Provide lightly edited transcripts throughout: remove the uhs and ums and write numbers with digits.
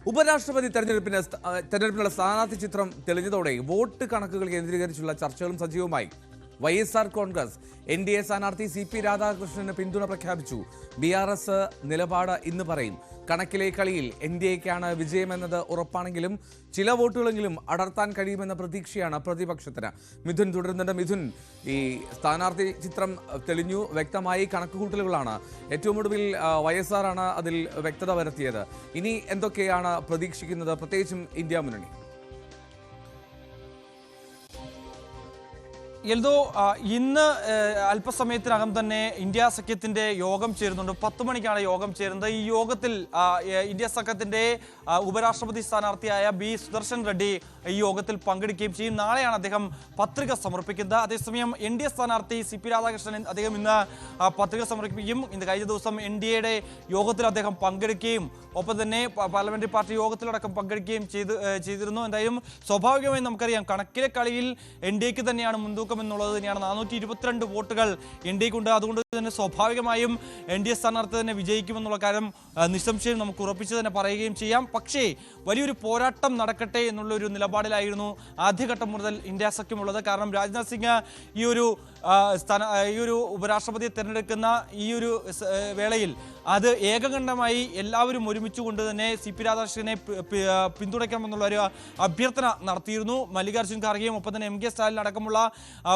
ഉപരാഷ്ട്രപതി തെരഞ്ഞെടുപ്പിനുള്ള സ്ഥാനാർത്ഥി ചിത്രം തെളിഞ്ഞതോടെ വോട്ട് കണക്കുകൾ കേന്ദ്രീകരിച്ചുള്ള ചർച്ചകളും സജീവമായി. YSR കോൺഗ്രസ് NDA സ്ഥാനാർത്ഥി CP രാധാകൃഷ്ണന് പിന്തുണ പ്രഖ്യാപിച്ചു. BRS നിലപാട് ഇന്ന് പറയും. കണക്കിലെ കളിയിൽ NDAയ്ക്കാണ് വിജയമെന്നത് ഉറപ്പാണെങ്കിലും ചില വോട്ടുകളെങ്കിലും അടർത്താൻ കഴിയുമെന്ന പ്രതീക്ഷയാണ് പ്രതിപക്ഷത്തിന്. മിഥുൻ തുടരുന്നുണ്ട്. മിഥുൻ, ഈ സ്ഥാനാർത്ഥി ചിത്രം തെളിഞ്ഞു, വ്യക്തമായി കണക്കുകൂട്ടലുകളാണ്. ഏറ്റവും ഒടുവിൽ YSR ആണ് അതിൽ വ്യക്തത വരുത്തിയത്. ഇനി എന്തൊക്കെയാണ് പ്രതീക്ഷിക്കുന്നത്, പ്രത്യേകിച്ചും ഇന്ത്യ മുന്നണി? എൽദോ, ഇന്ന് അല്പസമയത്തിനകം തന്നെ ഇന്ത്യ സഖ്യത്തിന്റെ യോഗം ചേരുന്നുണ്ട്. 10 മണിക്കാണ് യോഗം ചേരുന്നത്. ഈ യോഗത്തിൽ ഇന്ത്യ സഖ്യത്തിന്റെ ഉപരാഷ്ട്രപതി സ്ഥാനാർത്ഥിയായ B. സുദർശൻ റെഡ്ഡി ഈ യോഗത്തിൽ പങ്കെടുക്കുകയും ചെയ്യും. നാളെയാണ് അദ്ദേഹം പത്രിക സമർപ്പിക്കുന്നത്. അതേസമയം NDA സ്ഥാനാർത്ഥി CP രാധാകൃഷ്ണൻ അദ്ദേഹം ഇന്ന് പത്രിക സമർപ്പിക്കും. ഇന്ന് കഴിഞ്ഞ ദിവസം NDAയുടെ യോഗത്തിൽ അദ്ദേഹം പങ്കെടുക്കുകയും ഒപ്പം തന്നെ പാർലമെന്ററി പാർട്ടി യോഗത്തിലടക്കം പങ്കെടുക്കുകയും ചെയ്തിരുന്നു. എന്തായാലും സ്വാഭാവികമായും നമുക്കറിയാം, കണക്കിലെ കളിയിൽ NDAയ്ക്ക് തന്നെയാണ് മുൻതൂക്കം എന്നുള്ളത് തന്നെയാണ്. 422 വോട്ടുകൾ NDAയ്ക്കുണ്ട്. അതുകൊണ്ട് തന്നെ സ്വാഭാവികമായും NDA സ്ഥാനാർത്ഥി തന്നെ വിജയിക്കുമെന്നുള്ള കാര്യം നിസ്സംശയം നമുക്ക് ഉറപ്പിച്ച് തന്നെ പറയുകയും ചെയ്യാം. പക്ഷേ വലിയൊരു പോരാട്ടം നടക്കട്ടെ എന്നുള്ളൊരു നിലപാടിലായിരുന്നു ആദ്യഘട്ടം മുതൽ ഇന്ത്യ സഖ്യമുള്ളത്. കാരണം രാജ്നാഥ് സിംഗ് ഈ ഒരു ഉപരാഷ്ട്രപതിയെ തിരഞ്ഞെടുക്കുന്ന ഈ ഒരു വേളയിൽ അത് ഏകകണ്ഠമായി എല്ലാവരും ഒരുമിച്ചുകൊണ്ട് തന്നെ CP രാധാകൃഷ്ണനെ പിന്തുണയ്ക്കണമെന്നുള്ള ഒരു അഭ്യർത്ഥന നടത്തിയിരുന്നു. മല്ലികാർജ്ജുൻ ഖാർഗെയും ഒപ്പം തന്നെ MK സ്റ്റാലിൻ അടക്കമുള്ള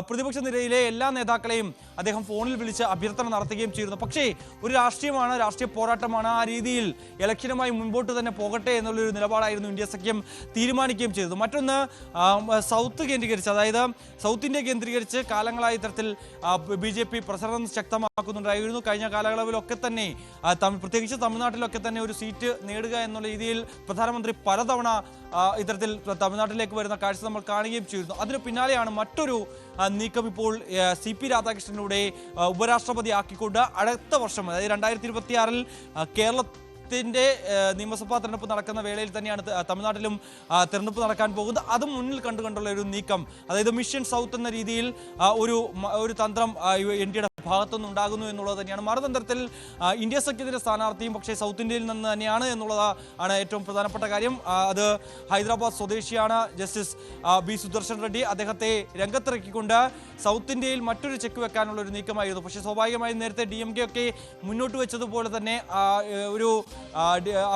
പ്രതിപക്ഷ നിരയിലെ എല്ലാ നേതാക്കളെയും അദ്ദേഹം ഫോണിൽ വിളിച്ച് അഭ്യർത്ഥന നടത്തുകയും ചെയ്തിരുന്നു. പക്ഷേ ഒരു രാഷ്ട്രീയ പോരാട്ടമാണ്. ആ രീതിയിൽ ഇലക്ഷനുമായി മുൻപോട്ട് തന്നെ പോകട്ടെ എന്നുള്ളൊരു നിലപാടായിരുന്നു ഇന്ത്യ സഖ്യം തീരുമാനിക്കുകയും ചെയ്തത്. മറ്റൊന്ന്, സൗത്ത് കേന്ദ്രീകരിച്ച്, അതായത് സൗത്ത് ഇന്ത്യ കേന്ദ്രീകരിച്ച് കാലങ്ങളായി ഇത്തരത്തിൽ BJP പ്രചരണം ശക്തമാക്കുന്നുണ്ടായിരുന്നു. കഴിഞ്ഞ കാലയളവിലൊക്കെ തന്നെ പ്രത്യേകിച്ച് തമിഴ്നാട്ടിലൊക്കെ തന്നെ ഒരു സീറ്റ് നേടുക എന്നുള്ള രീതിയിൽ പ്രധാനമന്ത്രി പലതവണ ഇത്തരത്തിൽ തമിഴ്നാട്ടിലേക്ക് വരുന്ന കാഴ്ച നമ്മൾ കാണുകയും ചെയ്തിരുന്നു. അതിന് പിന്നാലെയാണ് മറ്റൊരു നീക്കം ഇപ്പോൾ CP രാധാകൃഷ്ണനിലൂടെ ഉപരാഷ്ട്രപതി ആക്കിക്കൊണ്ട് അടുത്ത വർഷം, അതായത് 2026-ൽ കേരളത്തിന്റെ നിയമസഭാ തെരഞ്ഞെടുപ്പ് നടക്കുന്ന വേളയിൽ തന്നെയാണ് തമിഴ്നാട്ടിലും തെരഞ്ഞെടുപ്പ് നടക്കാൻ പോകുന്നത്. അത് മുന്നിൽ കണ്ടുകൊണ്ടുള്ള ഒരു നീക്കം, അതായത് മിഷൻ സൗത്ത് എന്ന രീതിയിൽ ഒരു തന്ത്രം NDAയുടെ ഭാഗത്തുനിന്ന് ഉണ്ടാകുന്നു എന്നുള്ളത് തന്നെയാണ്. മറുതന്ത്രത്തിൽ ഇന്ത്യ സഖ്യത്തിന്റെ സ്ഥാനാർത്ഥിയും പക്ഷേ സൗത്ത് ഇന്ത്യയിൽ നിന്ന് തന്നെയാണ് എന്നുള്ളതാണ് ഏറ്റവും പ്രധാനപ്പെട്ട കാര്യം. അത് ഹൈദരാബാദ് സ്വദേശിയാണ് ജസ്റ്റിസ് B. സുദർശൻ റെഡ്ഡി. അദ്ദേഹത്തെ രംഗത്തിറക്കിക്കൊണ്ട് സൗത്ത് ഇന്ത്യയിൽ മറ്റൊരു ചെക്ക് വെക്കാനുള്ള ഒരു നീക്കമായിരുന്നു. പക്ഷേ സ്വാഭാവികമായും നേരത്തെ DMK ഒക്കെ മുന്നോട്ട് വെച്ചതുപോലെ തന്നെ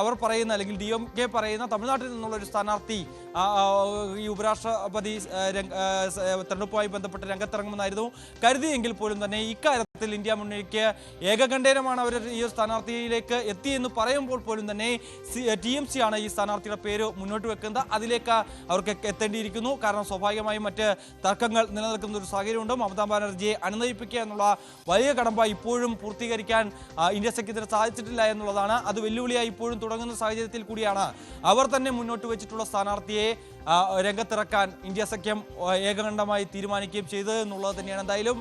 അവർ പറയുന്ന, അല്ലെങ്കിൽ DMK പറയുന്ന തമിഴ്നാട്ടിൽ നിന്നുള്ള ഒരു സ്ഥാനാർത്ഥി ഈ ഉപരാഷ്ട്രപതി തെരഞ്ഞെടുപ്പുമായി ബന്ധപ്പെട്ട് രംഗത്തിറങ്ങുമെന്നായിരുന്നു കരുതിയെങ്കിൽ പോലും തന്നെ ഇക്കാര്യത്തിൽ ഇന്ത്യ മുന്നണിക്ക് ഏകകണ്ഠേനമാണ് അവർ ഈ സ്ഥാനാർത്ഥിയിലേക്ക് എത്തിയെന്ന് പറയുമ്പോൾ പോലും തന്നെ TMC ആണ് ഈ സ്ഥാനാർത്ഥിയുടെ പേര് മുന്നോട്ട് വെക്കുന്നത്. അതിലേക്ക് അവർക്ക് എത്തേണ്ടിയിരിക്കുന്നു. കാരണം സ്വാഭാവികമായും മറ്റ് തർക്കങ്ങൾ നിലനിൽക്കുന്ന ഒരു സാഹചര്യമുണ്ട്. മമതാ ബാനർജിയെ അനുനയിപ്പിക്കുക എന്നുള്ള വലിയ കടമ്പ ഇപ്പോഴും പൂർത്തീകരിക്കാൻ ഇന്ത്യ സഖ്യത്തിന് സാധിച്ചിട്ടില്ല എന്നുള്ളതാണ്. അത് വെല്ലുവിളിയായി ഇപ്പോഴും തുടങ്ങുന്ന സാഹചര്യത്തിൽ കൂടിയാണ് അവർ തന്നെ മുന്നോട്ട് വെച്ചിട്ടുള്ള സ്ഥാനാർത്ഥിയെ രംഗത്തിറക്കാൻ ഇന്ത്യ സഖ്യം ഏകകണ്ഠമായി തീരുമാനിക്കുകയും ചെയ്തത് എന്നുള്ളത് തന്നെയാണ്. എന്തായാലും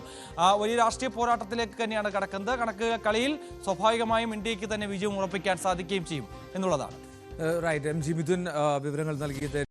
വലിയ രാഷ്ട്രീയ പോരാട്ടത്തിലേക്ക് തന്നെയാണ് കടക്കുന്നത്. കണക്ക് കളിയിൽ സ്വാഭാവികമായും ഇന്ത്യക്ക് തന്നെ വിജയം ഉറപ്പിക്കാൻ സാധിക്കുകയും ചെയ്യും എന്നുള്ളതാണ്. റൈറ്റ്, MG മിഥുൻ വിവരങ്ങൾ നൽകിയത്.